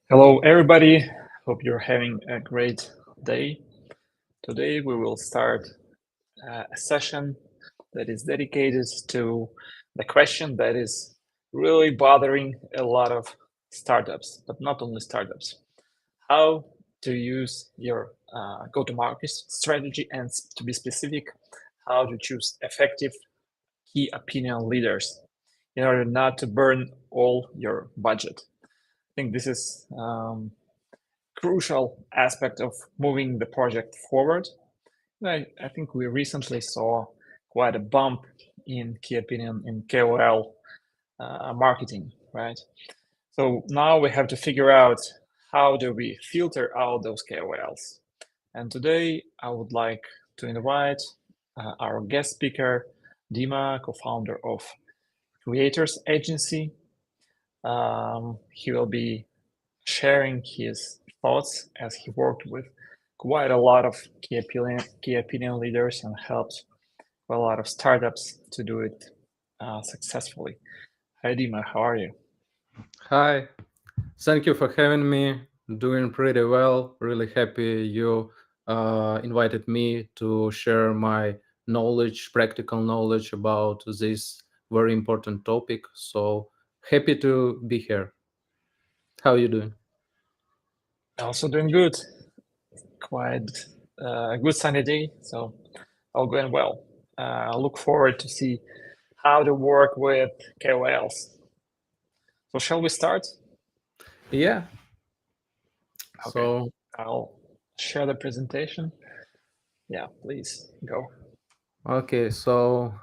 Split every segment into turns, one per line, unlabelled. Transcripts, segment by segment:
Hello, everybody. Hope you're having a great day. Today, we will start a session that is dedicated to the question that is really bothering a lot of startups, but not only startups. How to use your go-to-market strategy, and to be specific, how to choose effective key opinion leaders in order not to burn all your budget. I think this is crucial aspect of moving the project forward. I think we recently saw quite a bump in key opinion in KOL marketing, right? So now we have to figure out how do we filter out those KOLs. And today I would like to invite our guest speaker, Dima, co-founder of Creators Agency. He will be sharing his thoughts as he worked with quite a lot of key opinion leaders and helped a lot of startups to do it successfully. Hi, Dima, how are you?
Hi, thank you for having me. Doing pretty well. Really happy you invited me to share my knowledge, practical knowledge about this very important topic. So happy to be here. How are you doing?
Also doing good. Quite a good sunny day, so all going well. I look forward to see how to work with KOLs. So shall we start?
Yeah.
Okay,
So
I'll share the presentation. Yeah, please go.
okay. So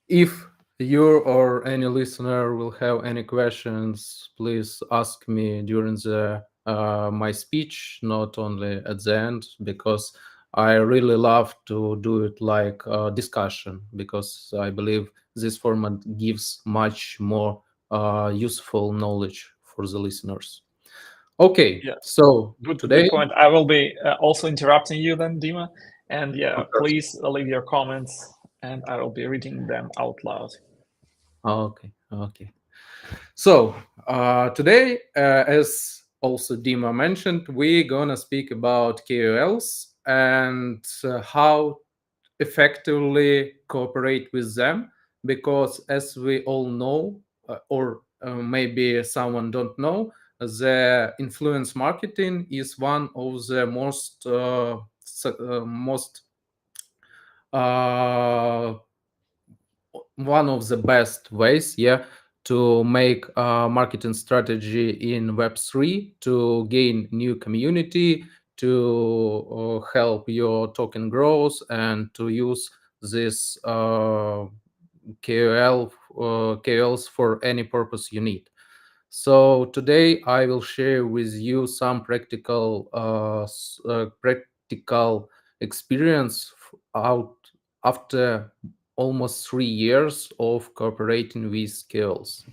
if you or any listener will have any questions, please ask me during the my speech, not only at the end, because I really love to do it like a discussion, because I believe this format gives much more useful knowledge for the listeners. Okay,
Yeah,
so
good
today,
point. I will be also interrupting you then, Dima. And yeah, please leave your comments and I will be reading them out loud.
okay. So today, as also Dima mentioned, we're gonna speak about KOLs and how effectively cooperate with them. Because as we all know, or maybe someone don't know, the influence marketing is one of the most uh, one of the best ways, yeah, to make a marketing strategy in Web3 to gain new community, to help your token growth, and to use this KOLs for any purpose you need. So today I will share with you some practical experience out after almost 3 years of cooperating with KOLs.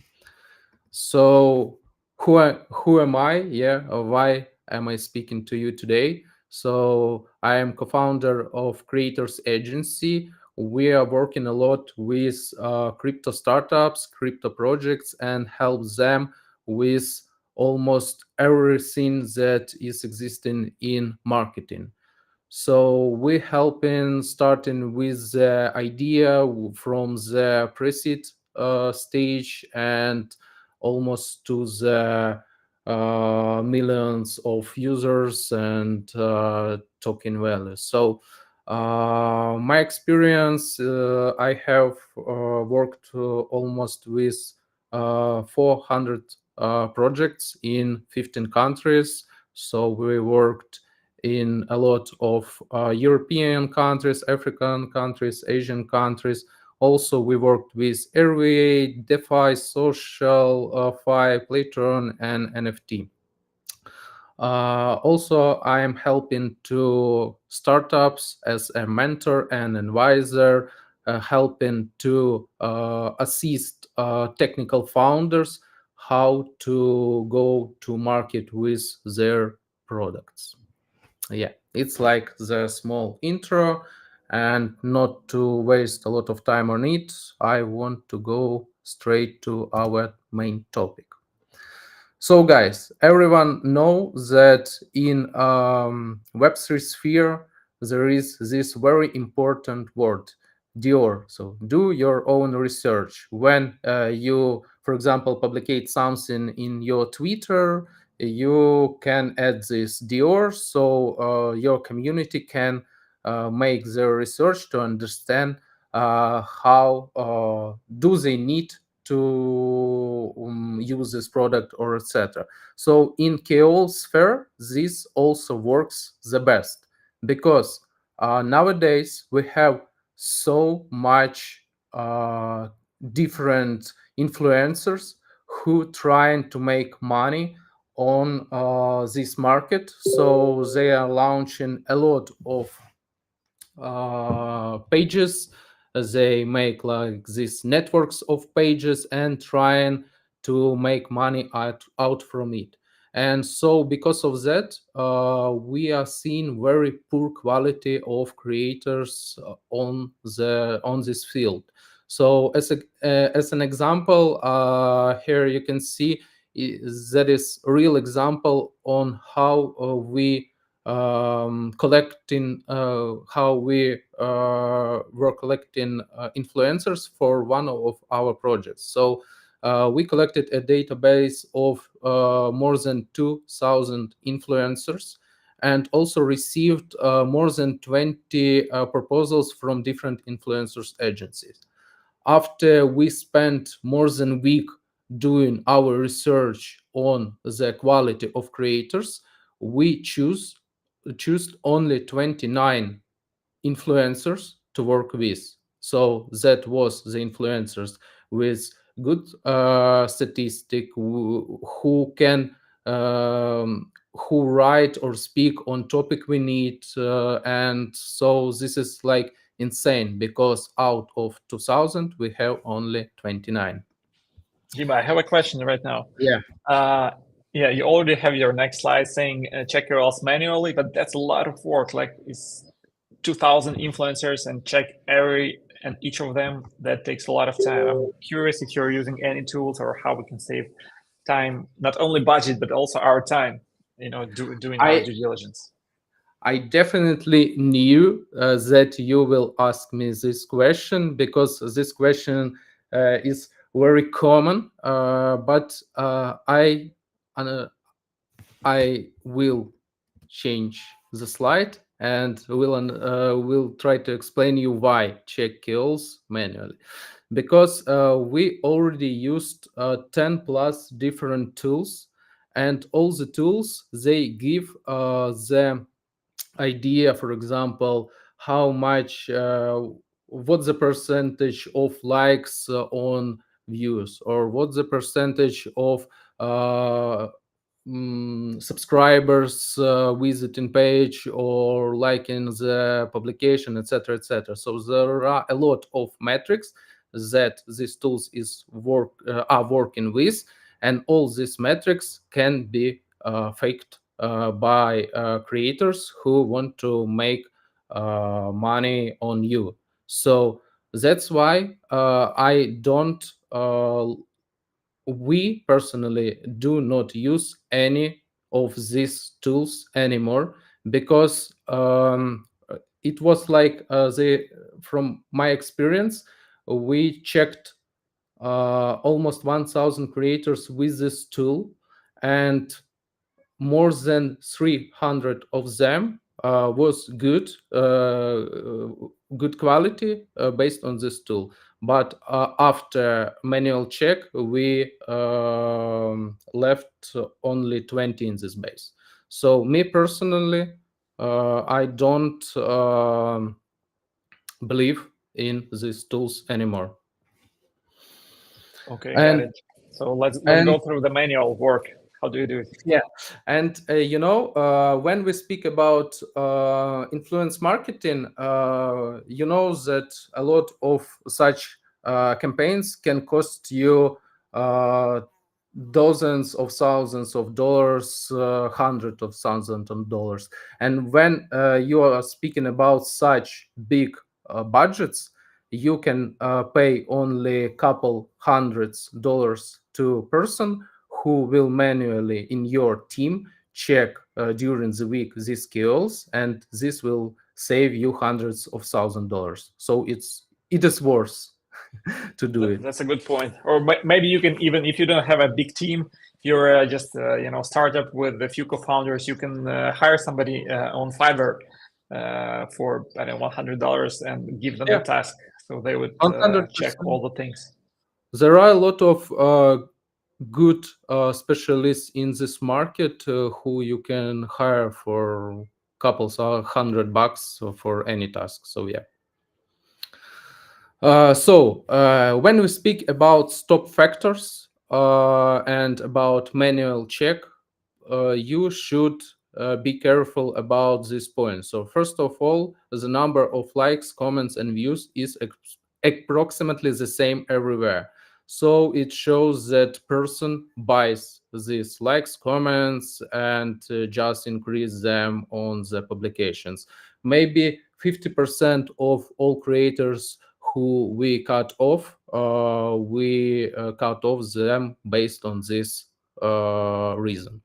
So who am I? Yeah, or why am I speaking to you today? So I am co-founder of Creators Agency. We are working a lot with crypto startups, crypto projects, and help them with almost everything that is existing in marketing. So we help in starting with the idea from the pre-seed stage and almost to the millions of users and token value. So my experience, I have worked almost with 400 projects in 15 countries. So we worked in a lot of European countries, African countries, Asian countries. Also, we worked with RVA, DeFi, Social, Fi, Playtron, and NFT. Also, I am helping to startups as a mentor and advisor, helping to assist technical founders how to go to market with their products. Yeah, it's like the small intro, and not to waste a lot of time on it, I want to go straight to our main topic. So, guys, everyone know that in Web3 sphere there is this very important word, Dior. So, do your own research. When you, for example, publicate something in your Twitter, you can add this Dior, so your community can make their research to understand how do they need to use this product or etc. So in KOL sphere, this also works the best because nowadays we have so much different influencers who trying to make money on this market. So they are launching a lot of pages. They make like these networks of pages and trying to make money out from it. And so because of that, we are seeing very poor quality of creators on this field. So as an example, here you can see that is a real example on how we collecting how we were collecting influencers for one of our projects. So we collected a database of more than 2,000 influencers and also received more than 20 proposals from different influencers agencies. After we spent more than a week doing our research on the quality of creators, we choose only 29 influencers to work with. So that was the influencers with good statistic who can who write or speak on topic we need, and so this is like insane because out of 2000 we have only 29.
Dima, I have a question right now.
Yeah.
Yeah, you already have your next slide saying check your KOLs manually, but that's a lot of work. Like it's 2,000 influencers and check every and each of them. That takes a lot of time. I'm curious if you're using any tools or how we can save time, not only budget but also our time. Doing our
I
due diligence.
I definitely knew that you will ask me this question because this question is very common. But uh, I will change the slide and will try to explain you why check kills manually. Because we already used 10 plus different tools, and all the tools they give the idea, for example, how much what's the percentage of likes on views, or what's the percentage of subscribers visiting page or liking the publication, etc., etc. So there are a lot of metrics that these tools are working with, and all these metrics can be faked by creators who want to make money on you. So that's why I don't we personally do not use any of these tools anymore because it was like from my experience, we checked almost 1000 creators with this tool, and more than 300 of them was good quality based on this tool. But after manual check, we left only 20 in this base. So me personally, I don't believe in these tools anymore.
Okay, got
And
it. So let's
and
go through the manual work. How do you do it?
Yeah, and when we speak about influence marketing, you know that a lot of such campaigns can cost you uh, dozens of thousands of dollars, hundreds of thousands of dollars. And when you are speaking about such big budgets, you can pay only a couple hundreds dollars to person who will manually in your team check during the week these KOLs, and this will save you hundreds of $1,000. So it is worth to do it.
That's a good point. Or maybe you can, even if you don't have a big team, you're just startup with a few co-founders, you can hire somebody on Fiverr for, I don't know, $100 and give them the task, so they would
100%.
check all the things.
There are a lot of good specialists in this market who you can hire for couples or $100 for any task. So yeah. When we speak about stop factors and about manual check, you should be careful about this point. So first of all, the number of likes, comments, and views is approximately the same everywhere. So it shows that person buys these likes, comments, and just increase them on the publications. Maybe 50% of all creators who we cut off, we cut off them based on this reason.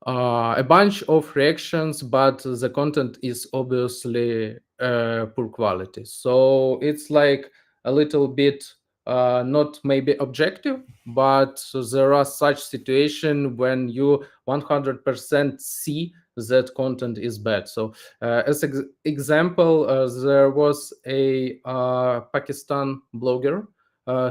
A bunch of reactions, but the content is obviously poor quality. So it's like a little bit not maybe objective, but there are such situation when you 100% see that content is bad. So as example, there was a Pakistan blogger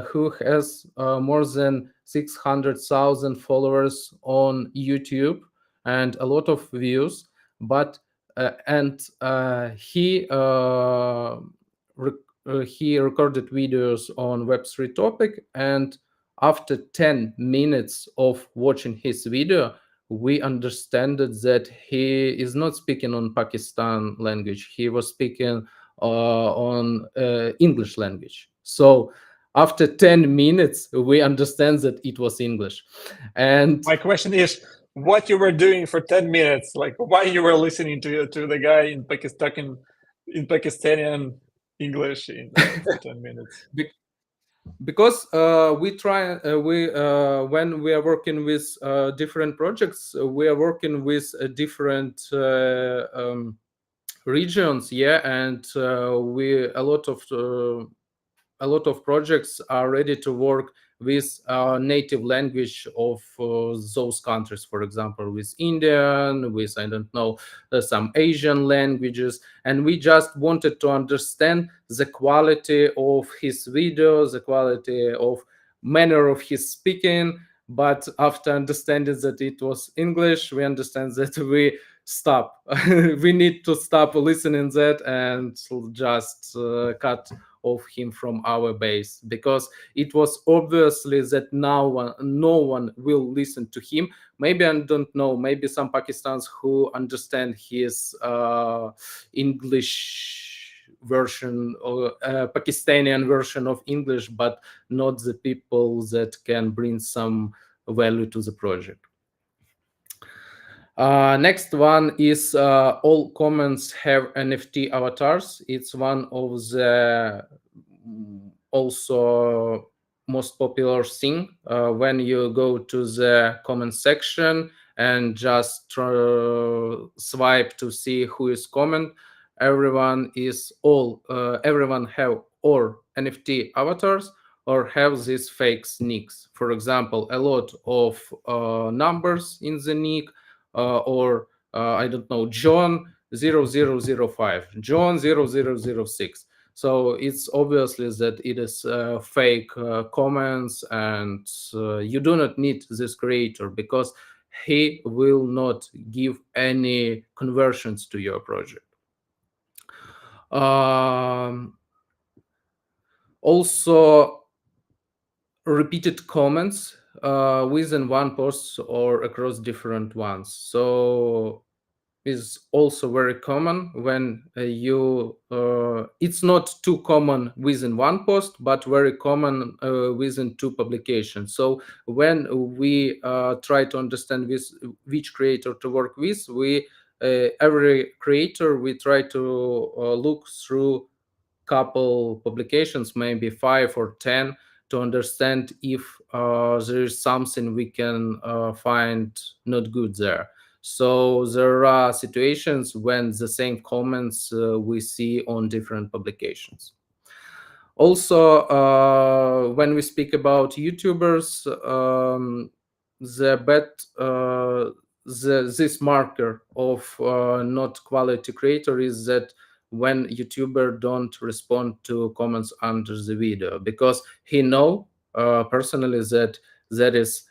who has more than 600,000 followers on YouTube and a lot of views, but he recorded videos on Web3 topic, and after 10 minutes of watching his video, we understand that he is not speaking on Pakistan language. He was speaking on English language. So after 10 minutes, we understand that it was English. And
my question is, what you were doing for 10 minutes? Like, why you were listening to the guy in Pakistan in Pakistani English for 10 minutes?
Because we try when we are working with different projects, we are working with different regions, and we a lot of projects are ready to work with native language of those countries. For example, with Indian, with, I don't know, some Asian languages. And we just wanted to understand the quality of his videos, the quality of manner of his speaking. But after understanding that it was English, we understand that we stop. We need to stop listening that and just cut of him from our base, because it was obviously that no one will listen to him. Maybe, I don't know, maybe some Pakistanis who understand his English version or Pakistani version of English, but not the people that can bring some value to the project. Next one is all comments have NFT avatars. It's one of the also most popular thing when you go to the comment section and just swipe to see who is comment. Everyone have or NFT avatars or have these fake nicks. For example, a lot of numbers in the nick, or I don't know, John 0005, John 0006. So it's obviously that it is fake comments, and you do not need this creator because he will not give any conversions to your project. Also, repeated comments within one post or across different ones. So is also very common when it's not too common within one post, but very common within two publications. So when we try to understand which creator to work with, we every creator, we try to look through couple publications, maybe 5 or 10, to understand if there is something we can find not good there. So there are situations when the same comments we see on different publications. Also, when we speak about YouTubers, the bet this marker of not quality creator is that when YouTuber don't respond to comments under the video, because he know personally that that is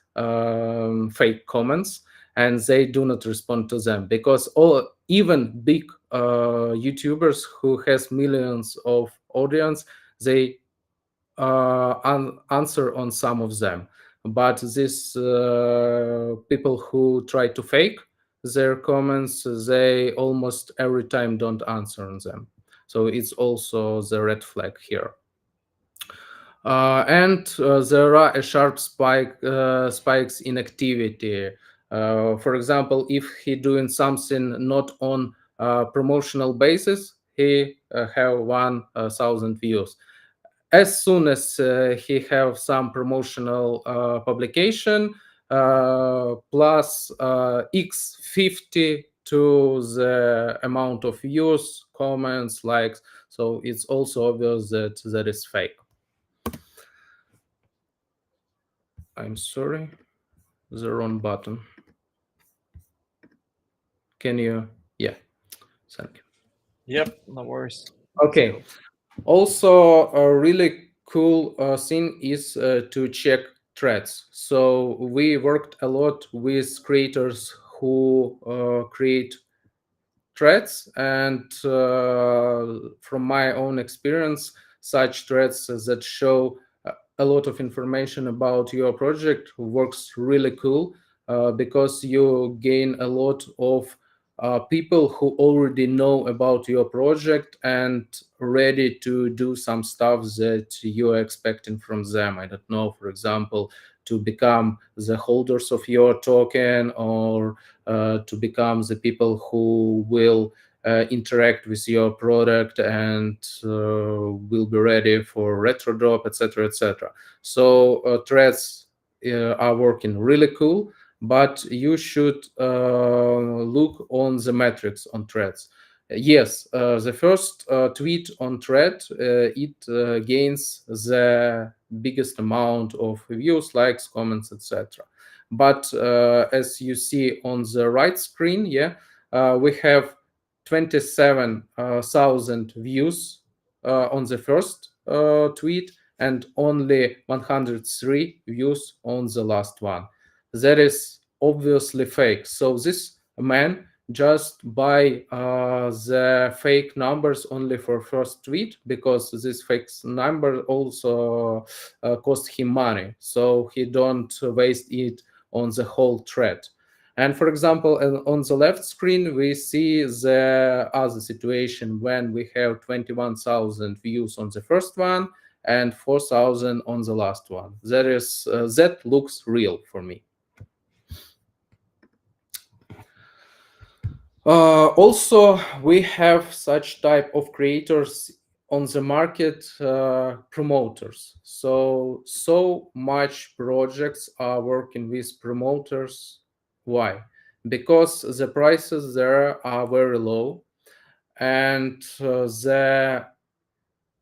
fake comments, and they do not respond to them, because all even big YouTubers who has millions of audience, they answer on some of them, but these people who try to fake their comments, they almost every time don't answer on them. So it's also the red flag here. And there are a sharp spikes in activity. For example, if he doing something not on promotional basis, he have 1,000 views. As soon as he have some promotional publication, plus x50 to the amount of views, comments, likes, so it's also obvious that that is fake. I'm sorry, the wrong button. Can you? Yeah, thank you.
Yep, no worries.
Okay. Also, a really cool thing is to check threads. So we worked a lot with creators who create threads, and from my own experience, such threads that show a lot of information about your project works really cool, because you gain a lot of people who already know about your project and ready to do some stuff that you're expecting from them. I don't know, for example, to become the holders of your token, or to become the people who will interact with your product and will be ready for retro drop, etc., etc. So threads are working really cool, but you should look on the metrics on threads. Yes, the first tweet on thread, it gains the biggest amount of views, likes, comments, etc. But as you see on the right screen, we have 27,000 views on the first tweet, and only 103 views on the last one. That is obviously fake. So this man just buy the fake numbers only for first tweet, because this fake number also cost him money, so he don't waste it on the whole thread. And for example, on the left screen, we see the other situation when we have 21,000 views on the first one and 4,000 on the last one. That looks real for me. Also, we have such type of creators on the market, promoters. So much projects are working with promoters. Why? Because the prices there are very low, and the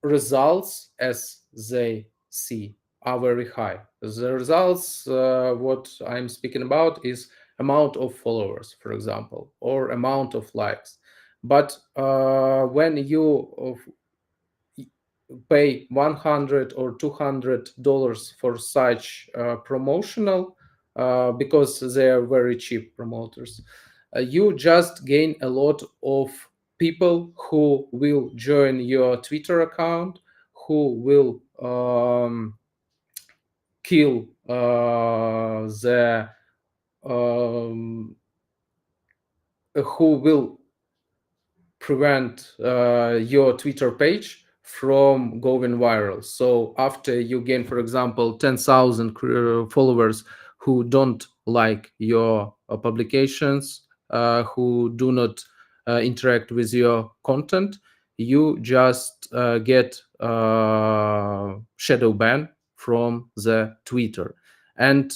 results as they see are very high. The results, what I'm speaking about, is amount of followers, for example, or amount of likes. But when you pay $100 or $200 for such promotional, because they are very cheap promoters, you just gain a lot of people who will join your Twitter account, who will kill the who will prevent your Twitter page from going viral. So after you gain, for example, 10,000 followers who don't like your publications, who do not interact with your content, you just get shadow ban from the Twitter. And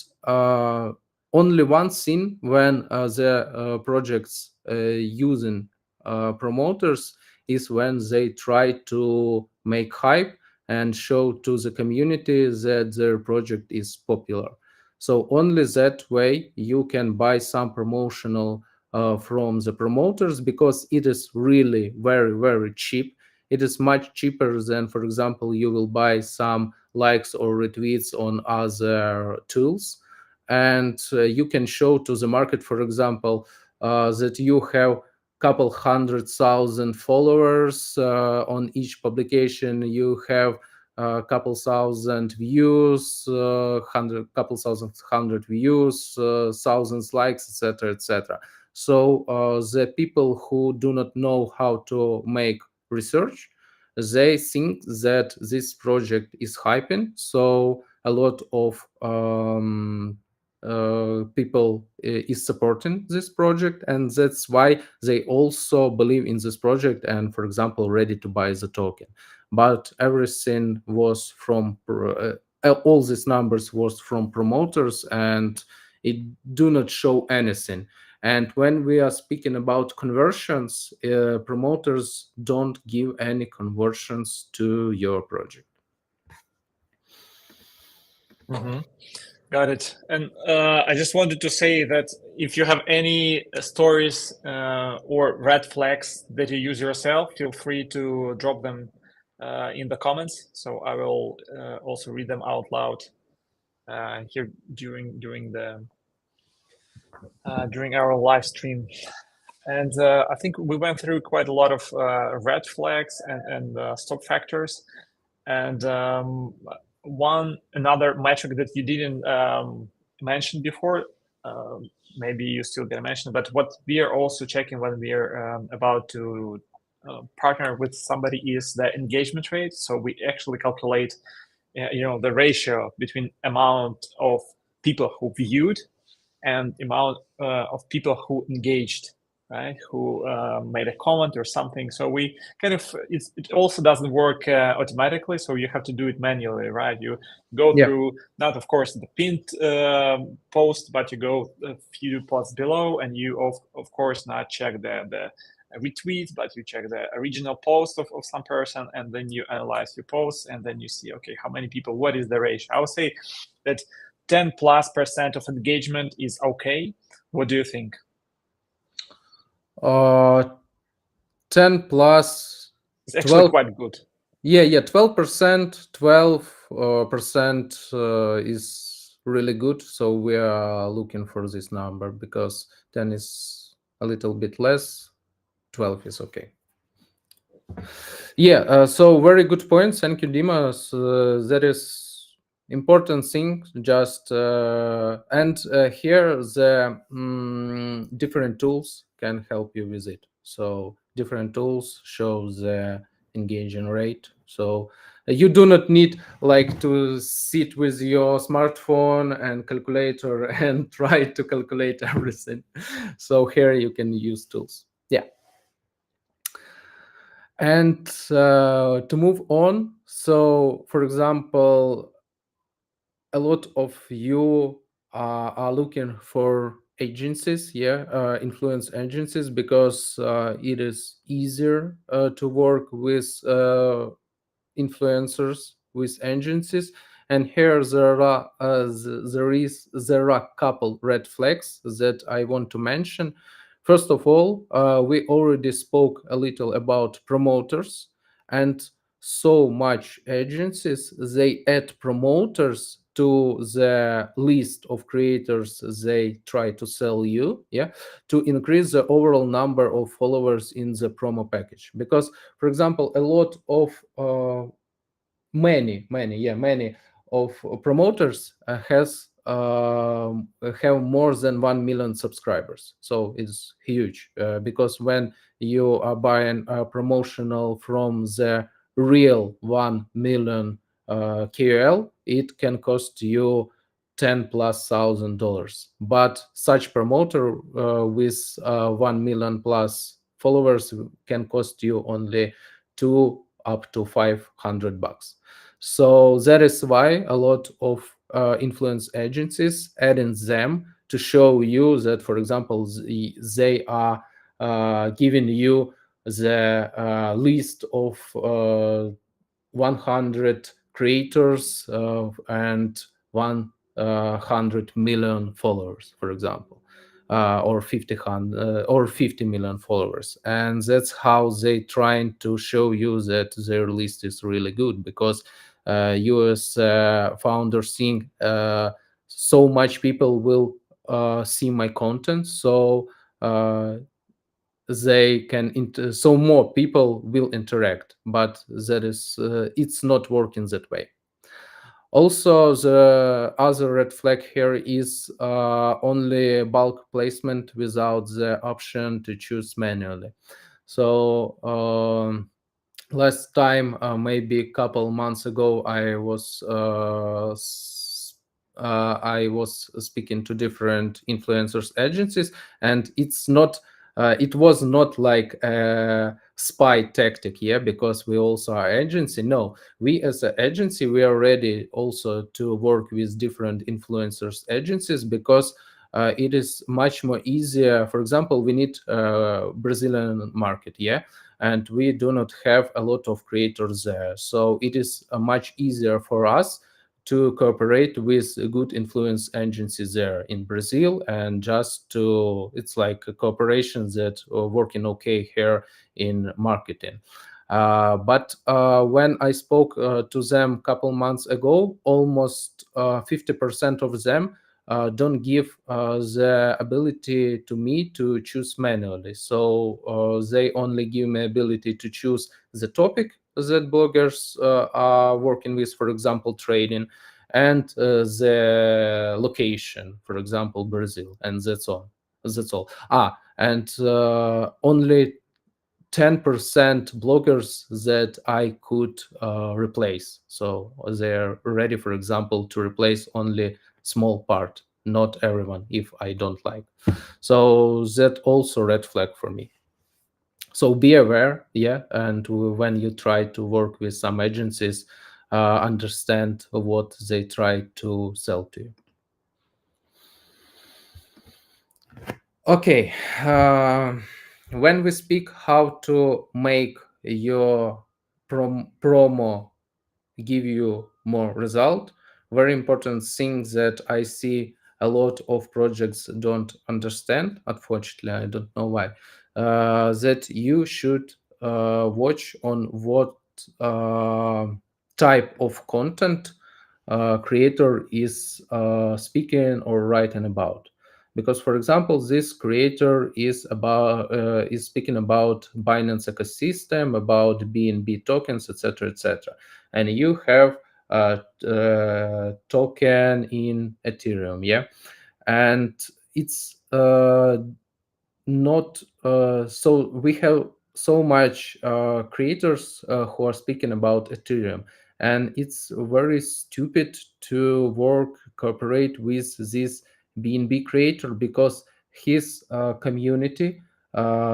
only one thing, when the projects using promoters, is when they try to make hype and show to the community that their project is popular. So only that way you can buy some promotional from the promoters, because it is really very, very cheap. It is much cheaper than, for example, you will buy some likes or retweets on other tools. And you can show to the market, for example, that you have couple 100,000 followers on each publication. You have a couple thousand views, hundred views, thousands likes, etc., etc. So the people who do not know how to make research, they think that this project is hyping. So a lot of people is supporting this project, and that's why they also believe in this project and, for example, ready to buy the token. But everything was from all these numbers was from promoters, and it do not show anything. And when we are speaking about conversions, promoters don't give any conversions to your project.
Mm-hmm. Got it. And I just wanted to say that if you have any stories or red flags that you use yourself, feel free to drop them in the comments. So I will also read them out loud here during our live stream. And I think we went through quite a lot of red flags and stop factors. And another metric that you didn't mention before, maybe you still gonna mention, but what we are also checking when we are about to partner with somebody is the engagement rate. So we actually calculate, the ratio between amount of people who viewed and amount of people who engaged, right? Who made a comment or something. So we kind of, it also doesn't work automatically. So you have to do it manually, right? You go through, not of course the pinned post, but you go a few posts below, and you of course not check the retweet, but you check the original post of some person, and then you analyze your posts, and then you see, okay, how many people, what is the ratio? I would say that 10+% of engagement is okay. What do you think?
10 plus
It's actually
12.
quite good.
Yeah, 12%, 12% is really good. So we are looking for this number, because 10 is a little bit less, 12 is okay. Yeah, so very good points. Thank you, Dima. So, that is important thing. Just and here the different tools can help you with it. So different tools show the engagement rate. So you do not need like to sit with your smartphone and calculator and try to calculate everything. So here you can use tools. Yeah. And to move on, so for example, a lot of you are looking for agencies, influence agencies, because it is easier to work with influencers, with agencies. And here there are a couple red flags that I want to mention. First of all, we already spoke a little about promoters, and so much agencies, they add promoters to the list of creators they try to sell you, to increase the overall number of followers in the promo package. Because, for example, a lot of many of promoters have more than 1 million subscribers. So it's huge, because when you are buying a promotional from the real 1 million KOL, it can cost you $10,000+. But such promoter with 1 million plus followers can cost you only $200 to $500. So that is why a lot of influence agencies adding them to show you that, for example, they are giving you the list of 100 creators and 100 million followers, for example, or 50 million followers, and that's how they trying to show you that their list is really good, because you as founders think so much people will see my content, so they can so more people will interact, but that is it's not working that way. Also, the other red flag here is only bulk placement without the option to choose manually. So last time, maybe a couple months ago, I was speaking to different influencers agencies, and it was not like a spy tactic, yeah, because we also are agency. No, we as an agency, we are ready also to work with different influencers agencies, because it is much more easier. For example, we need Brazilian market, yeah, and we do not have a lot of creators there, so it is much easier for us to cooperate with good influence agencies there in Brazil, and just to, it's like a cooperation that are working okay here in marketing. But when I spoke to them a couple months ago, almost 50% of them don't give the ability to me to choose manually. So they only give me ability to choose the topic that bloggers are working with, for example, trading, and the location, for example, Brazil, and that's all. That's all. And only 10% bloggers that I could replace. So they're ready, for example, to replace only small part, not everyone, if I don't like. So that also red flag for me. So be aware, yeah, and when you try to work with some agencies, understand what they try to sell to you. Okay, when we speak how to make your promo give you more result, very important thing that I see a lot of projects don't understand, unfortunately, I don't know why, that you should watch on what uh, type of content creator is speaking or writing about. Because, for example, this creator is speaking about Binance ecosystem, about BNB tokens, etc., etc., and you have a token in Ethereum, yeah, and it's not so we have so much creators who are speaking about Ethereum, and it's very stupid to cooperate with this BNB creator, because his community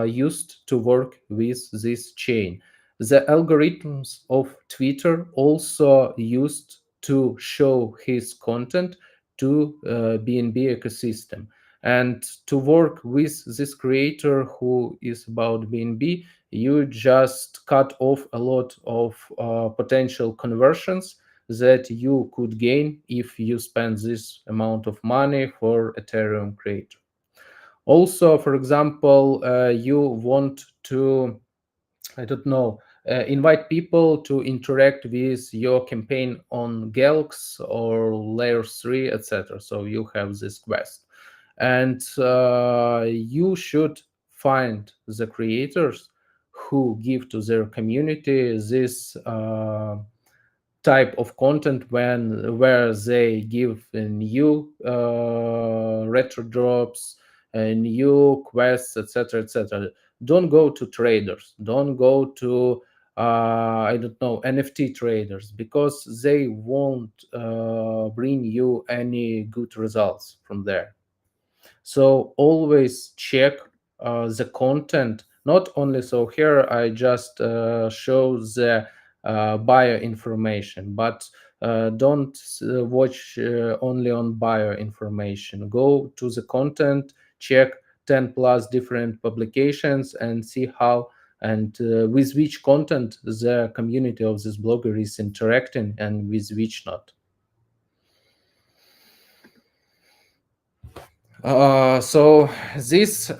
used to work with this chain. The algorithms of Twitter also used to show his content to BNB ecosystem, and to work with this creator who is about BNB, you just cut off a lot of potential conversions that you could gain if you spend this amount of money for Ethereum creator. Also, for example, you want to, I don't know, invite people to interact with your campaign on Gelx or Layer 3, etc. So you have this quest. And you should find the creators who give to their community this type of content where they give new retro drops, new quests, etc., etc. Don't go to traders, don't go to I don't know, NFT traders, because they won't bring you any good results from there. So always check the content, not only, so here I just show the buyer information, but don't watch only on buyer information. Go to the content, check 10 plus different publications and see how and with which content the community of this blogger is interacting and with which not. So this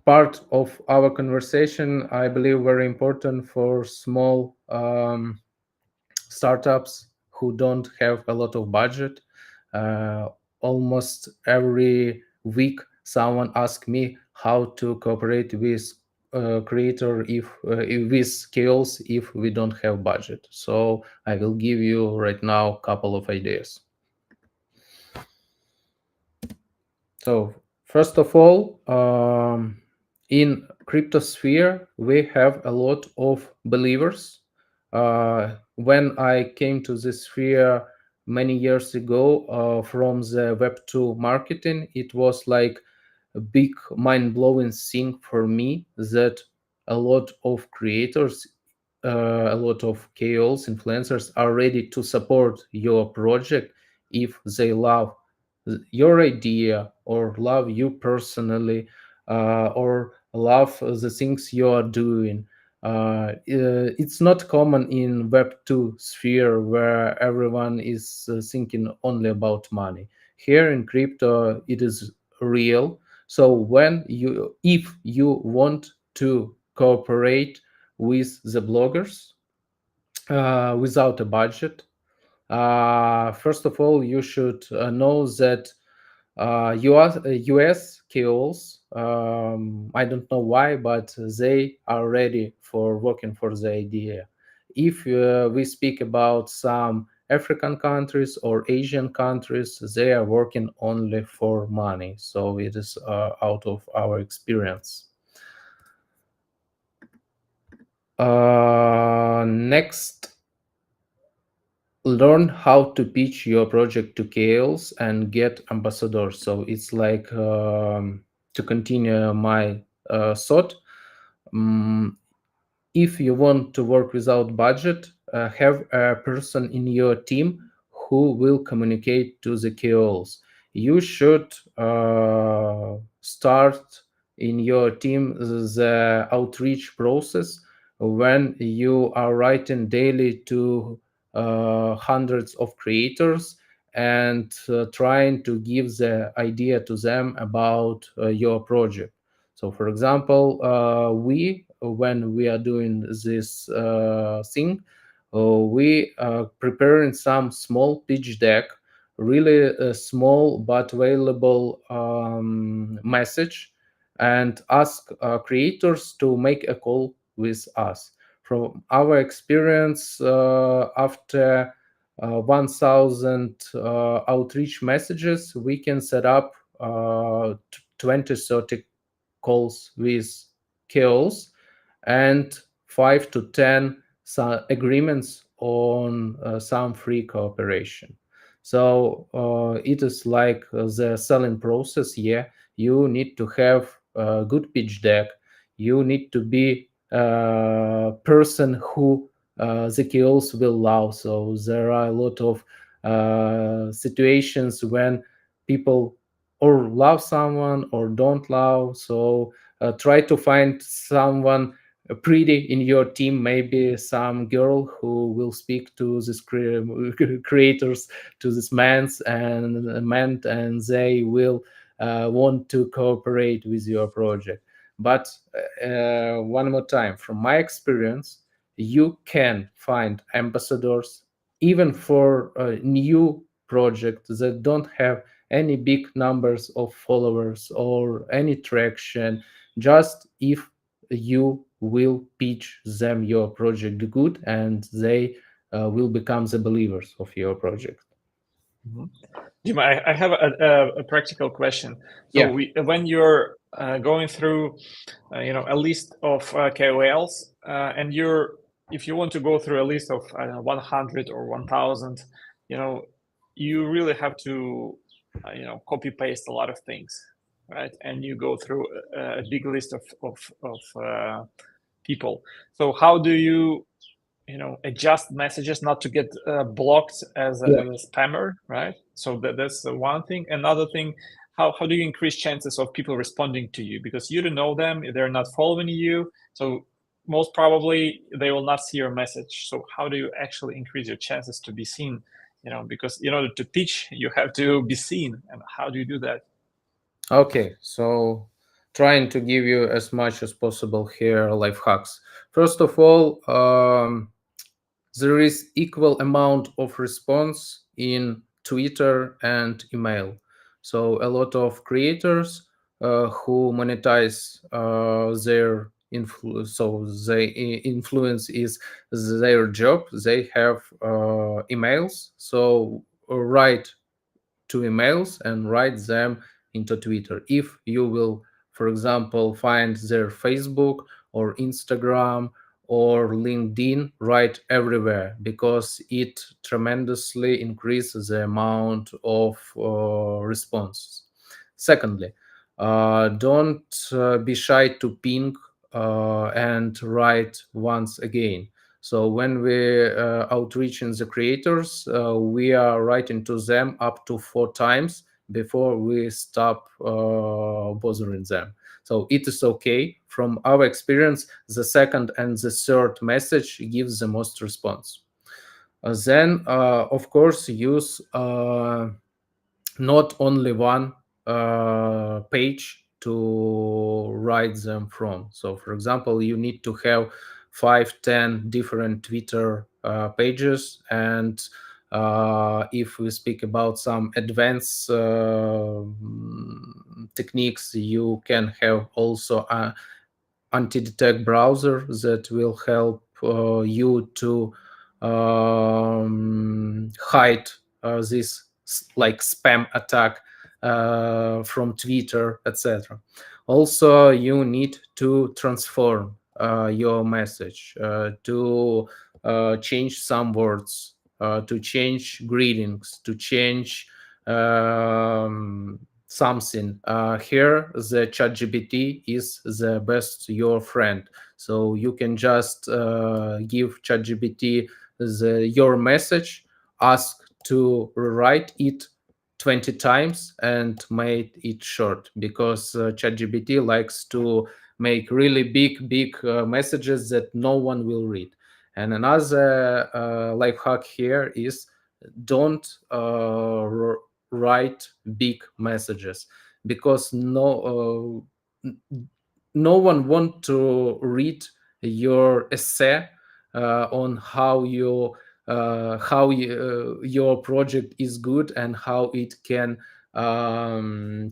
part of our conversation, I believe, very important for small startups who don't have a lot of budget. Uh, Almost every week, someone asks me how to cooperate with creator if with KOLs if we don't have budget. So I will give you right now a couple of ideas. So first of all, in cryptosphere, we have a lot of believers. When I came to this sphere many years ago from the Web2 marketing, it was like a big mind-blowing thing for me that a lot of creators, a lot of KOLs, influencers are ready to support your project if they love your idea or love you personally or love the things you are doing. It's not common in Web2 sphere where everyone is thinking only about money. Here in crypto, it is real. So when you, if you want to cooperate with the bloggers without a budget, first of all, you should know that US KOLs, I don't know why, but they are ready for working for the idea. If we speak about some African countries or Asian countries, they are working only for money. So it is out of our experience. Next, learn how to pitch your project to KOLs and get ambassadors. So it's like to continue my thought. Um, if you want to work without budget, have a person in your team who will communicate to the KOLs. You should start in your team the outreach process when you are writing daily to hundreds of creators and trying to give the idea to them about your project. So, for example, when we are doing this thing, we are preparing some small pitch deck, really small but valuable message, and ask creators to make a call with us. From our experience, after 1,000 outreach messages, we can set up 20-30 calls with KOLs and 5 to 10 agreements on some free cooperation. So it is like the selling process. Yeah, you need to have a good pitch deck. You need to be a person who the KOLs will love. So there are a lot of situations when people or love someone or don't love. So try to find someone pretty in your team, maybe some girl who will speak to this creators, to this man's and man, and they will want to cooperate with your project. But one more time, from my experience, you can find ambassadors even for new projects that don't have any big numbers of followers or any traction, just if you will pitch them your project good and they will become the believers of your project.
Dima, I have a practical question. So
Yeah.
when you're going through, a list of KOLs, and if you want to go through a list of 100 or 1,000, you really have to, copy paste a lot of things, right? And you go through a big list of people. So how do you adjust messages not to get blocked as a spammer, right? So that's one thing. Another thing, how do you increase chances of people responding to you? Because you don't know them, they're not following you, so most probably they will not see your message. So how do you actually increase your chances to be seen? Because in order to teach, you have to be seen. And how do you do that?
Okay, so trying to give you as much as possible here life hacks. First of all, there is equal amount of response in Twitter and email. So a lot of creators who monetize their influence, so influence is their job. They have emails, so write to emails and write them into Twitter. If you will, for example, find their Facebook or Instagram or LinkedIn, write everywhere, because it tremendously increases the amount of responses. Secondly, don't be shy to ping and write once again. So when we outreaching the creators, we are writing to them up to 4 times before we stop bothering them. So it is okay. From our experience, the second and the third message gives the most response. Then, of course, use not only one page to write them from. So, for example, you need to have 5, 10 different Twitter pages. And if we speak about some advanced techniques, you can have also a anti-detect browser that will help you to hide this like spam attack from Twitter, etc. Also, you need to transform your message, to change some words, to change greetings, to change something. Here, the ChatGPT is the best your friend. So you can just give ChatGPT your message, ask to rewrite it 20 times and make it short, because ChatGPT likes to make really big messages that no one will read. And another life hack here is don't write big messages, because no one want to read your essay on how your project is good and how it can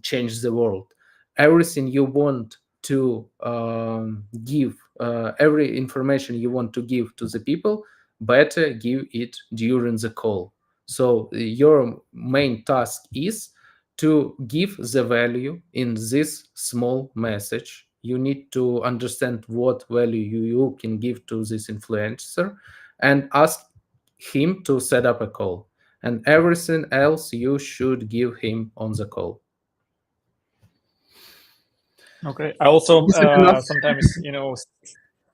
change the world. Everything you want to give, every information you want to give to the people, better give it during the call. So your main task is to give the value in this small message. You need to understand what value you can give to this influencer and ask him to set up a call. And everything else you should give him on the call.
Okay. I also
Is it enough?
sometimes,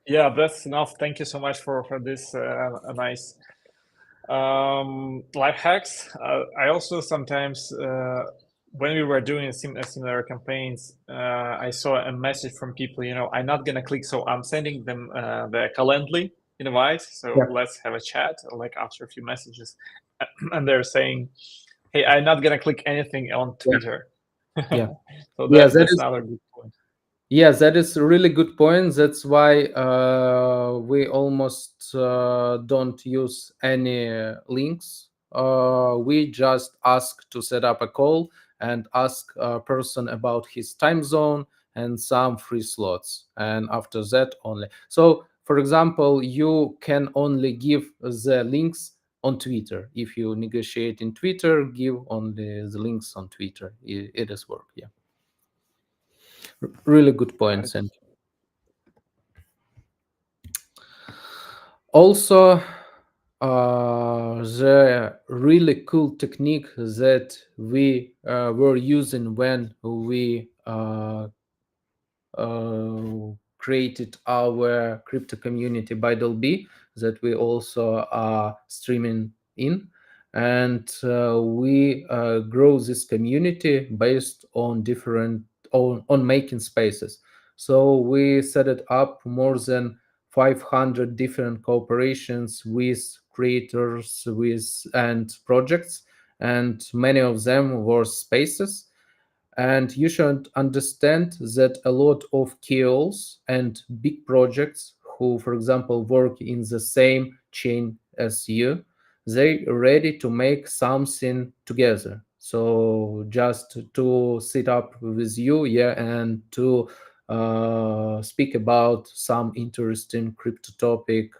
yeah, that's enough. Thank you so much for this nice life hacks. I also sometimes, when we were doing similar campaigns, I saw a message from people, I'm not gonna click, so I'm sending them the Calendly invite. So
Yeah.
let's have a chat, like after a few messages, and they're saying, "Hey, I'm not gonna click anything on
Yeah.
Twitter."
Yeah.
So
Yeah, that
that's
is.
another good point.
Yeah, that is a really good point. That's why we almost don't use any links. We just ask to set up a call and ask a person about his time zone and some free slots. And after that, only. So, for example, you can only give the links on Twitter. If you negotiate in Twitter, give only the links on Twitter. It is work. Yeah. Really good
Got
point.
it.
And also, the really cool technique that we were using when we created our crypto community by Dolby that we also are streaming in, and we grow this community based on different on making spaces. So we set it up more than 500 different cooperations with creators with and projects, and many of them were spaces. And you should understand that a lot of KOLs and big projects who, for example, work in the same chain as you, they ready to make something together. So just to sit up with you, yeah, and to speak about some interesting crypto topic,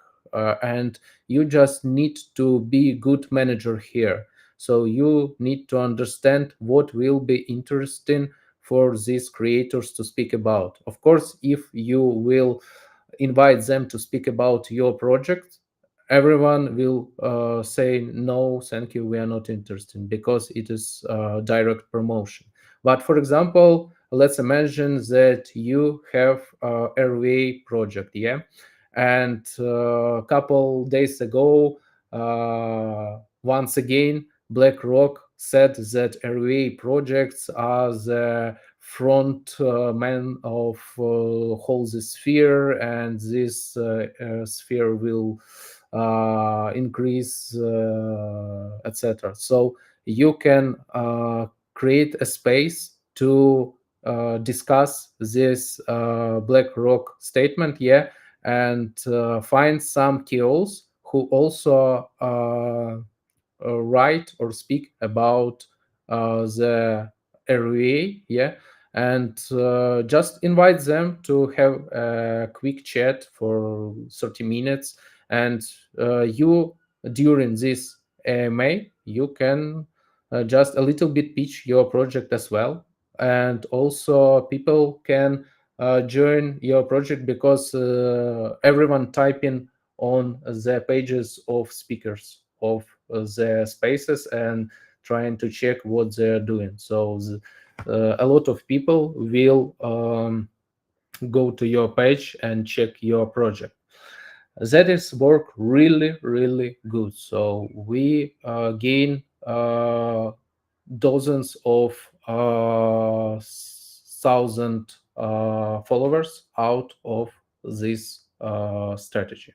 and you just need to be good manager here. So you need to understand what will be interesting for these creators to speak about. Of course, if you will invite them to speak about your project, everyone will say no, thank you, we are not interested, because it is direct promotion. But for example, let's imagine that you have a RVA project, yeah, and a couple days ago, once again, BlackRock said that RVA projects are the front man of whole the sphere, and this sphere will increase, etc. So you can create a space to discuss this BlackRock statement, yeah, and find some KOLs who also write or speak about the area, yeah, and just invite them to have a quick chat for 30 minutes. And you, during this AMA, you can just a little bit pitch your project as well. And also people can join your project, because everyone typing on the pages of speakers of the spaces and trying to check what they're doing. So a lot of people will go to your page and check your project. That is work really, really good. So we gain dozens of thousand followers out of this strategy.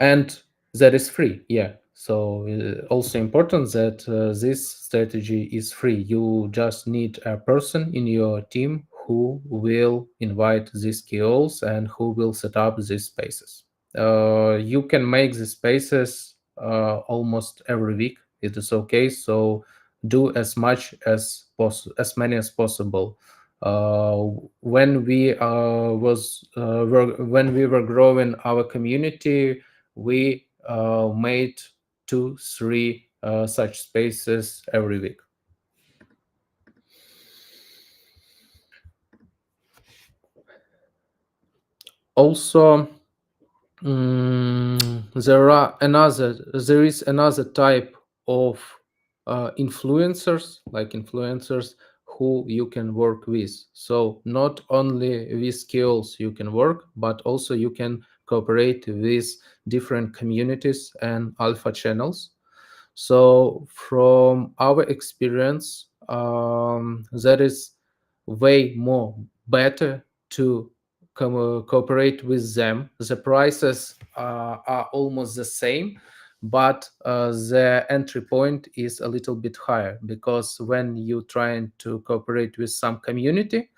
And that is free, yeah. So also important that this strategy is free. You just need a person in your team who will invite these KOLs and who will set up these spaces. You can make the spaces almost every week. It is okay. So do as much as possible, as many as possible. When we when we were growing our community, we made 2-3 such spaces every week. Also, there is another type of influencers who you can work with. So not only with skills you can work, but also you can cooperate with different communities and alpha channels. So from our experience, that is way more better to cooperate with them. The prices are almost the same, but the entry point is a little bit higher, because when you trying to cooperate with some community,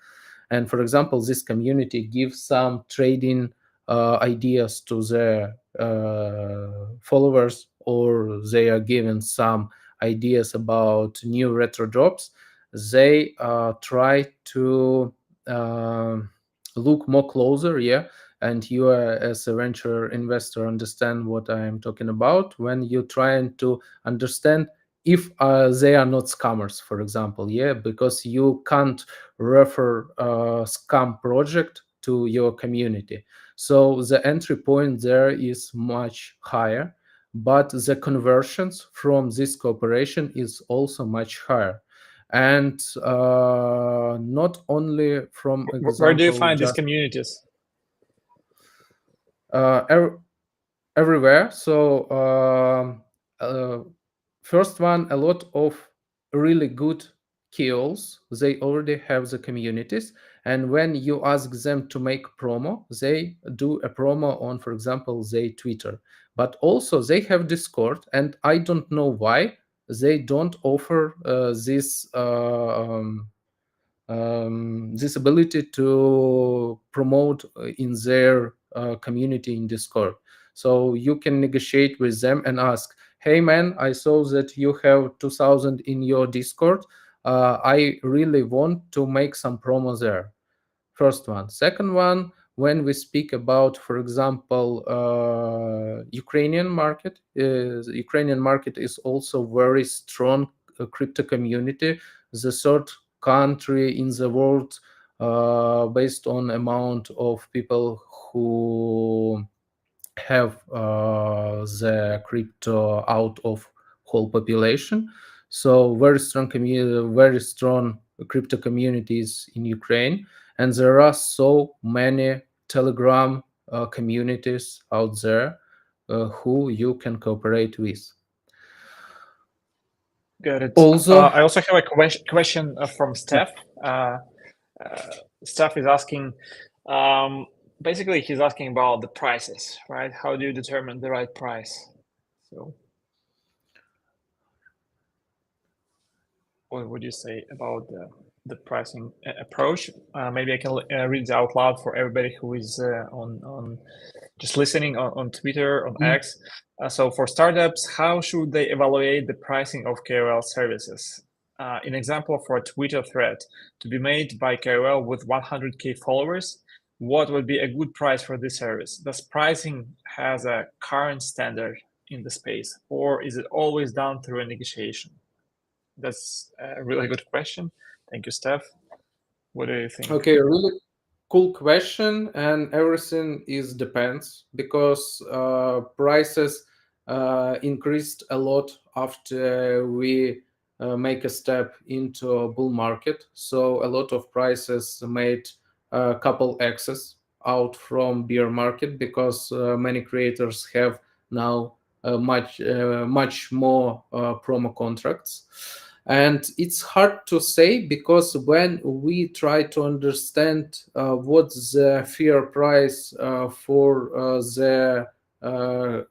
and for example, this community gives some trading ideas to their followers, or they are given some ideas about new retro jobs, they try to look more closer, yeah. And you as a venture investor understand what I'm talking about when you're trying to understand if they are not scammers, for example, yeah, because you can't refer a scam project to your community. So the entry point there is much higher, but the conversions from this cooperation is also much higher. and not only from
Where do you
example
find these
just
communities?
uh, ev- everywhere. So first one, a lot of really good KOLs, they already have the communities, and when you ask them to make promo, they do a promo on, for example, their Twitter. But also they have Discord, and I don't know why they don't offer this ability to promote in their community in Discord. So you can negotiate with them and ask, hey man, I saw that you have 2000 in your Discord. I really want to make some promo there. First one. Second one, when we speak about, for example, Ukrainian market, the Ukrainian market is also very strong crypto community. The third country in the world based on amount of people who have the crypto out of whole population. So very strong community, very strong crypto communities in Ukraine, and there are so many Telegram communities out there who you can cooperate with.
Got it.
Also,
I also have a question from Steph. Steph is asking, basically, he's asking about the prices, right? How do you determine the right price? So, what would you say about the pricing approach? Maybe I can read it out loud for everybody who is on just listening on Twitter, on X. So for startups, how should they evaluate the pricing of KOL services? An example for a Twitter thread to be made by KOL with 100K followers, what would be a good price for this service? Does pricing has a current standard in the space, or is it always done through a negotiation? That's a really good question. Thank you, Steph. What do you think?
okay, really cool question, and everything is depends because prices increased a lot after we make a step into a bull market. So a lot of prices made a couple X's out from bear market because many creators have now much more promo contracts. And it's hard to say because when we try to understand what's the fair price for the uh,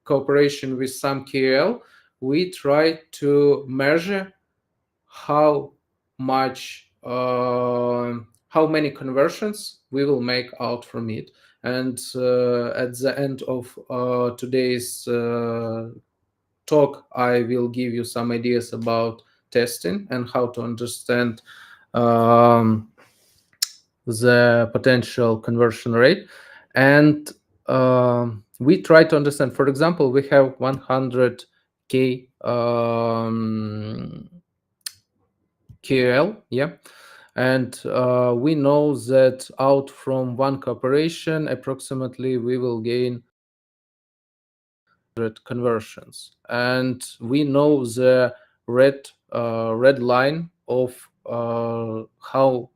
cooperation with some KOL, we try to measure how much how many conversions we will make out from it. And at the end of today's talk, I will give you some ideas about testing and how to understand the potential conversion rate. And we try to understand, for example, we have 100K KOL, yeah. And we know that out from one cooperation, approximately we will gain conversions, and we know the red line of how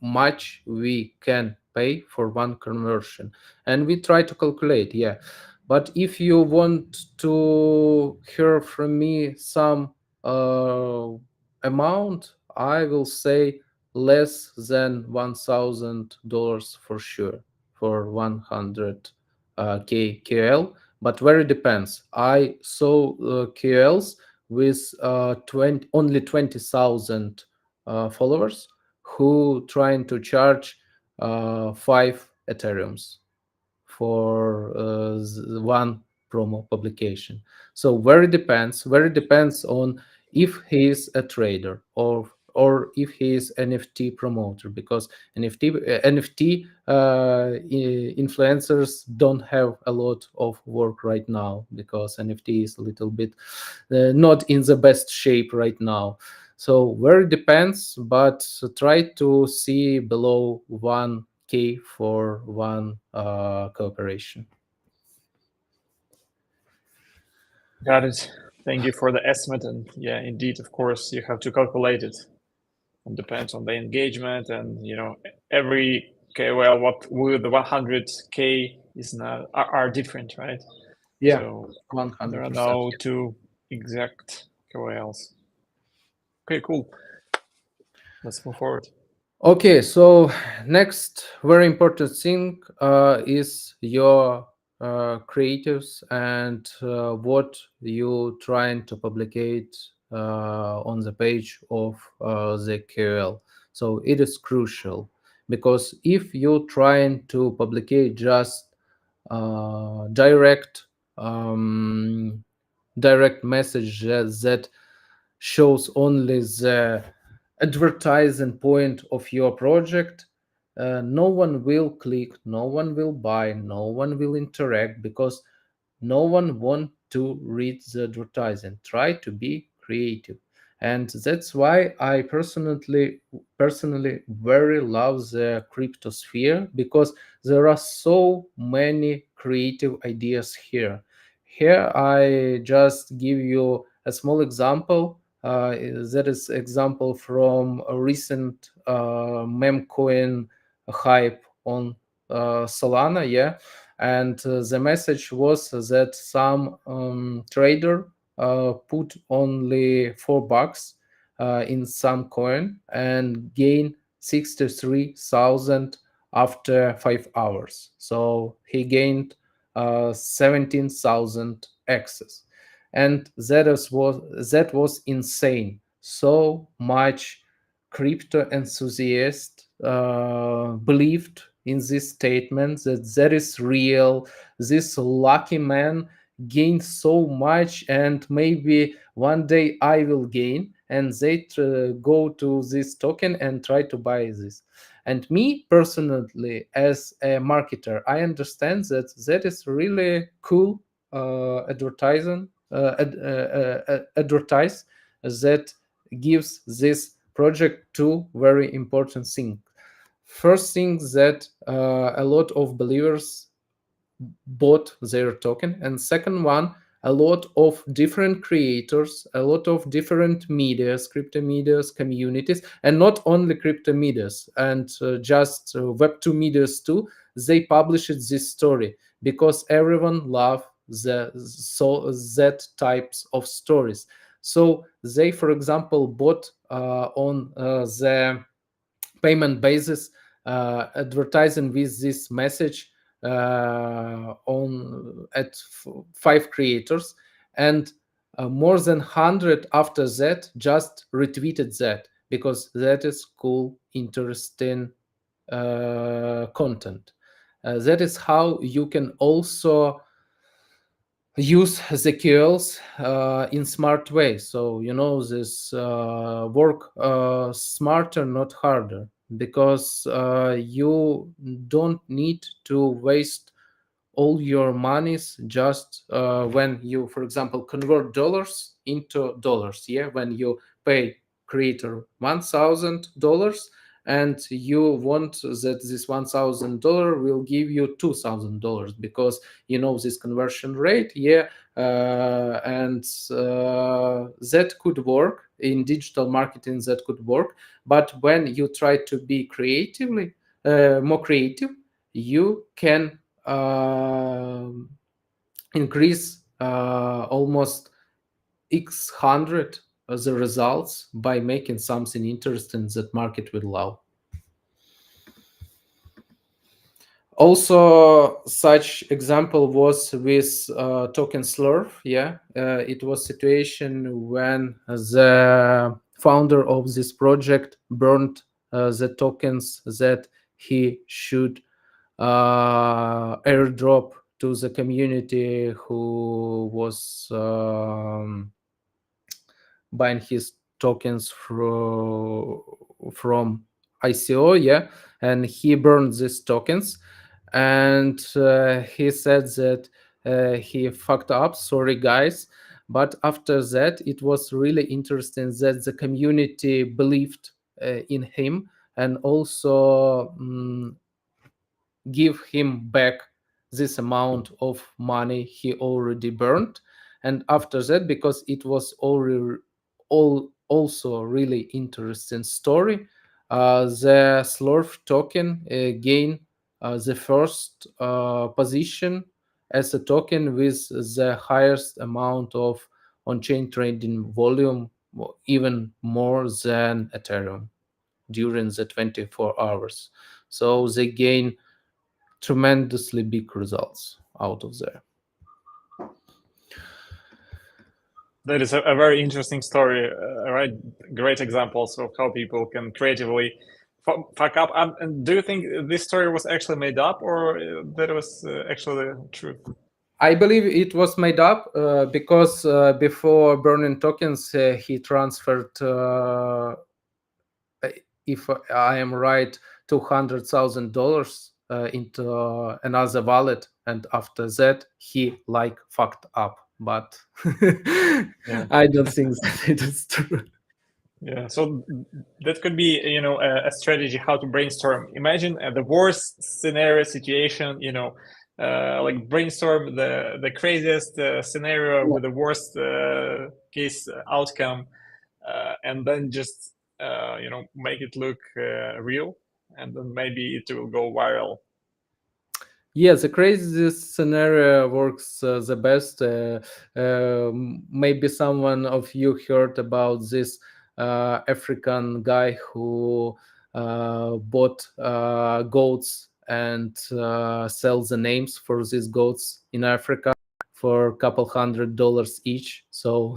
much we can pay for one conversion, and we try to calculate, yeah. But if you want to hear from me some amount, I will say less than $1,000 for sure for 100 KL, but very depends. I saw KLs with 20 followers who trying to charge 5 Ethereums for one promo publication. So very depends on if he is a trader or if he is NFT promoter, because NFT influencers don't have a lot of work right now because NFT is a little bit not in the best shape right now. So very depends, but try to see below 1K for one cooperation.
Got it. thank you for the estimate. And yeah, indeed, of course, you have to calculate it. It depends on the engagement, and every KOL what with the 100K is not are different, right?
Yeah,
So there are
100%.
no two exact KOLs. Okay, cool. Let's move forward.
Okay, so next very important thing is your creatives and what you trying to publicate on the page of the KOL. So it is crucial because if you trying to publicate just direct direct message that shows only the advertising point of your project, no one will click, no one will buy, no one will interact because no one want to read the advertising. Try to be creative, and that's why I personally very love the cryptosphere because there are so many creative ideas here. Here I just give you a small example. That is example from a recent meme coin hype on Solana. Yeah, and the message was that some trader put only $4 in some coin and gain 63,000 after 5 hours. So he gained 17,000 access, and that was insane. So much crypto enthusiasts believed in this statement that that is real. This lucky man gained so much, and maybe one day I will gain. And they go to this token and try to buy this. And me personally, as a marketer, I understand that that is really cool advertising advertise that gives this project two very important things. First thing that a lot of believers bought their token, and second one, a lot of different creators, a lot of different medias, crypto medias, communities, and not only crypto medias and just web2 medias too, they published this story because everyone love that types of stories. So they, for example, bought on the payment basis advertising with this message on at five creators, and more than 100 after that just retweeted that because that is cool, interesting content. That is how you can also use the KOLs in smart way. So this work smarter, not harder, because you don't need to waste all your monies just when you, for example, convert dollars into dollars. Yeah, when you pay creator $1,000 and you want that this $1,000 will give you $2,000 because this conversion rate. Yeah, and that could work in digital marketing, that could work. But when you try to be creatively more creative, you can increase almost x hundred the results by making something interesting that market will love. Also, such example was with token slurf. Yeah, it was situation when the founder of this project burned the tokens that he should airdrop to the community who was buying his tokens from ICO. Yeah, and he burned these tokens, and he said that he fucked up. Sorry, guys. But after that, it was really interesting that the community believed in him and also give him back this amount of money he already burned. And after that, because it was also really interesting story, the Slurf token gained the first position as a token with the highest amount of on-chain trading volume, even more than Ethereum during the 24 hours. So they gain tremendously big results out of there.
That is a very interesting story, right? Great examples of how people can creatively fuck up. And do you think this story was actually made up, or that was actually true?
I believe it was made up because before burning tokens, he transferred, if I am right, $200,000 into another wallet, and after that he like fucked up. But I don't think that it is true.
Yeah, so that could be, a strategy how to brainstorm. Imagine the worst scenario situation, like brainstorm the craziest scenario with the worst case outcome, and then just make it look real, and then maybe it will go viral.
Yeah, the craziest scenario works the best. Maybe someone of you heard about this African guy who bought goats and sells the names for these goats in Africa for a couple $100 each. So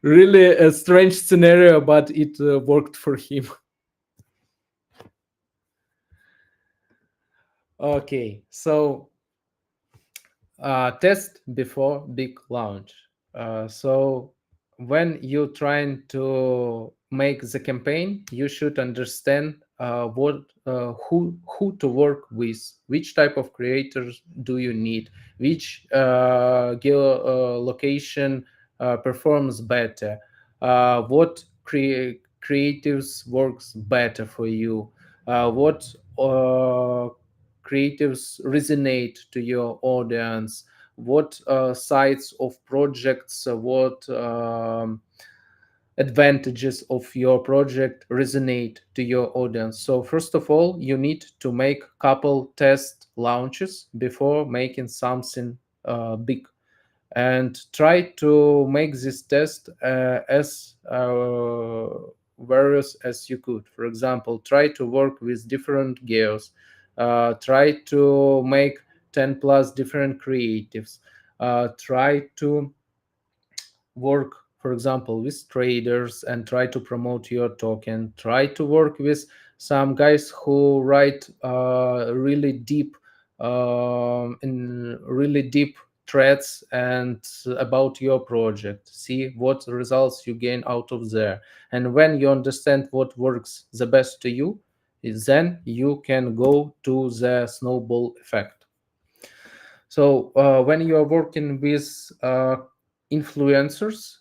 really a strange scenario, but it worked for him. Okay, so test before big launch. So when you're trying to make the campaign, you should understand who to work with, which type of creators do you need, which geo location performs better, what creatives works better for you, what creatives resonate to your audience, what sides of projects, what advantages of your project resonate to your audience. So first of all, you need to make couple test launches before making something big, and try to make this test as various as you could. For example, try to work with different gears, try to make 10 plus different creatives, try to work, for example, with traders and try to promote your token, try to work with some guys who write really deep in really deep threads and about your project, see what results you gain out of there. And when you understand what works the best to you, then you can go to the snowball effect. So when you are working with influencers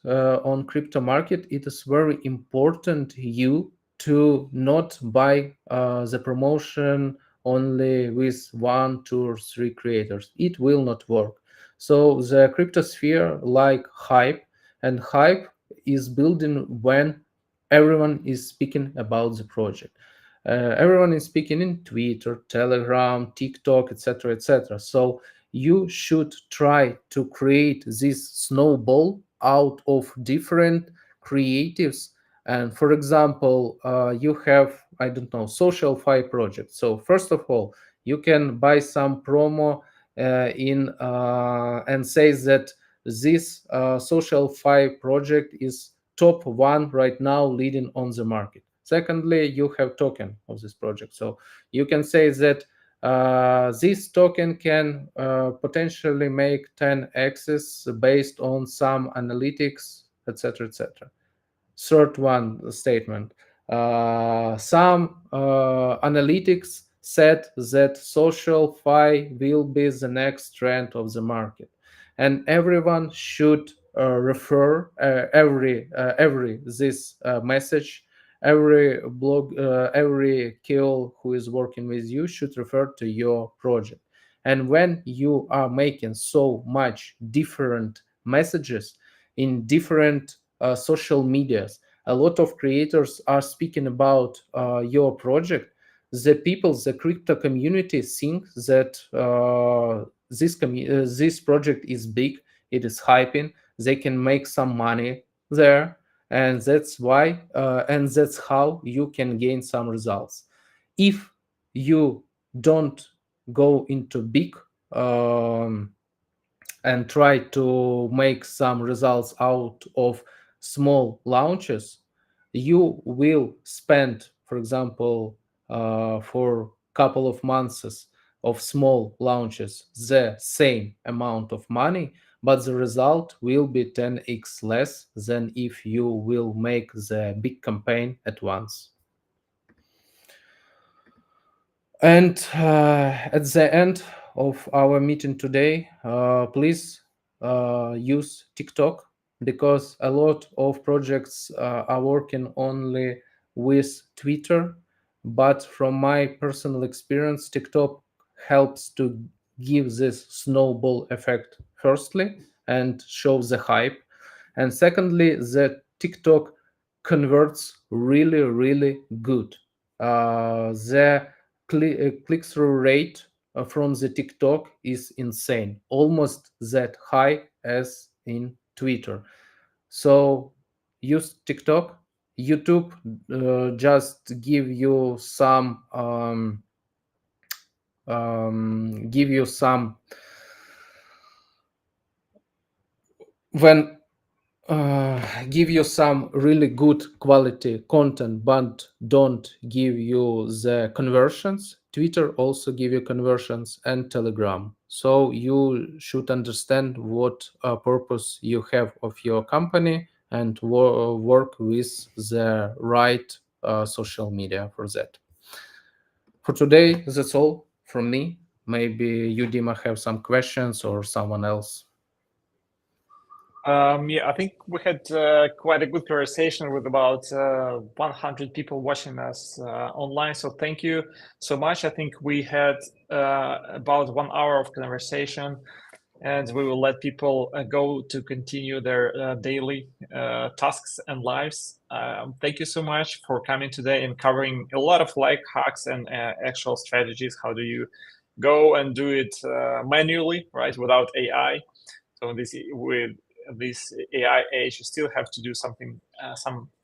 on crypto market, it is very important you to not buy the promotion only with one, two, or three creators. It will not work. So the crypto sphere like hype, and hype is building when everyone is speaking about the project. Everyone is speaking in Twitter, Telegram, TikTok, etc., etc. So you should try to create this snowball out of different creatives. And for example, you have, I don't know, social fi project. So first of all, you can buy some promo in and say that this social fi project is top one right now leading on the market. Secondly, you have token of this project. So you can say that this token can potentially make 10x's based on some analytics, etc., etc. Third one statement. Some analytics said that social fi will be the next trend of the market, and everyone should refer every this message. Every blog, every KOL who is working with you should refer to your project. And when you are making so much different messages in different social medias. A lot of creators are speaking about your project. The people, the crypto community think that this project is big, it is hyping, they can make some money there, and that's why and that's how you can gain some results. If you don't go into big and try to make some results out of small launches, you will spend, for example, for couple of months of small launches the same amount of money, but the result will be 10x less than if you will make the big campaign at once. And at the end of our meeting today, please use TikTok, because a lot of projects are working only with Twitter. But from my personal experience, TikTok helps to give this snowball effect, firstly, and shows the hype. And secondly, the TikTok converts really, really good. The click-through rate from the TikTok is insane, almost that high as in Twitter. So use TikTok. YouTube just give you some when give you some really good quality content, but don't give you the conversions. Twitter also give you conversions, and Telegram. So you should understand what purpose you have of your company, and work with the right social media for that. For today, that's all from me. Maybe you, Dima, have some questions, or someone else.
Yeah, I think we had quite a good conversation with about 100 people watching us online. So thank you so much. I think we had about 1 hour of conversation, and we will let people go to continue their daily tasks and lives. Thank you so much for coming today and covering a lot of life hacks and actual strategies. How do you go and do it manually, right, without AI? So with this AI age, you still have to do some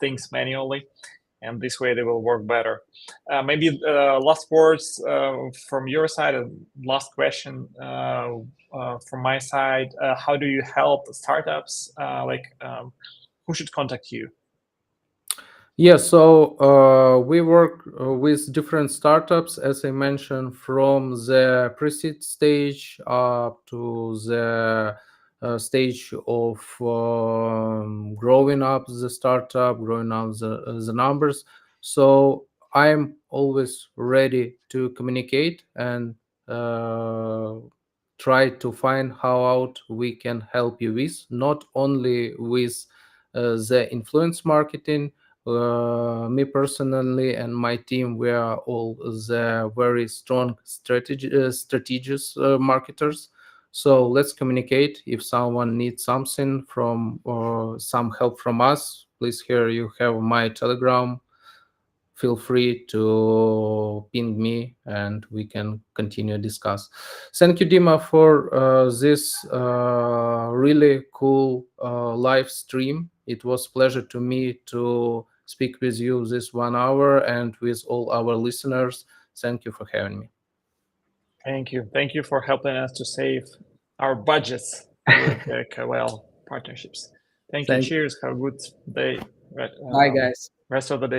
things manually, and this way they will work better. Maybe last words from your side, and last question from my side. How do you help startups? Who should contact you?
Yeah, so we work with different startups, as I mentioned, from the pre-seed stage up to the stage of growing up the startup, growing up the numbers. So I'm always ready to communicate and try to find how out we can help you with, not only with the influence marketing. Me personally and my team, we are all the very strong strategists marketers. So let's communicate. If someone needs something from or some help from us, please, here you have my Telegram. Feel free to ping me and we can continue discuss. Thank you, Dima, for this really cool live stream. It was pleasure to me to speak with you this 1 hour, and with all our listeners. Thank you for having me.
Thank you. Thank you for helping us to save our budgets with KOL partnerships. Thank you. Cheers. Have a good day.
Bye, guys.
Rest of the day.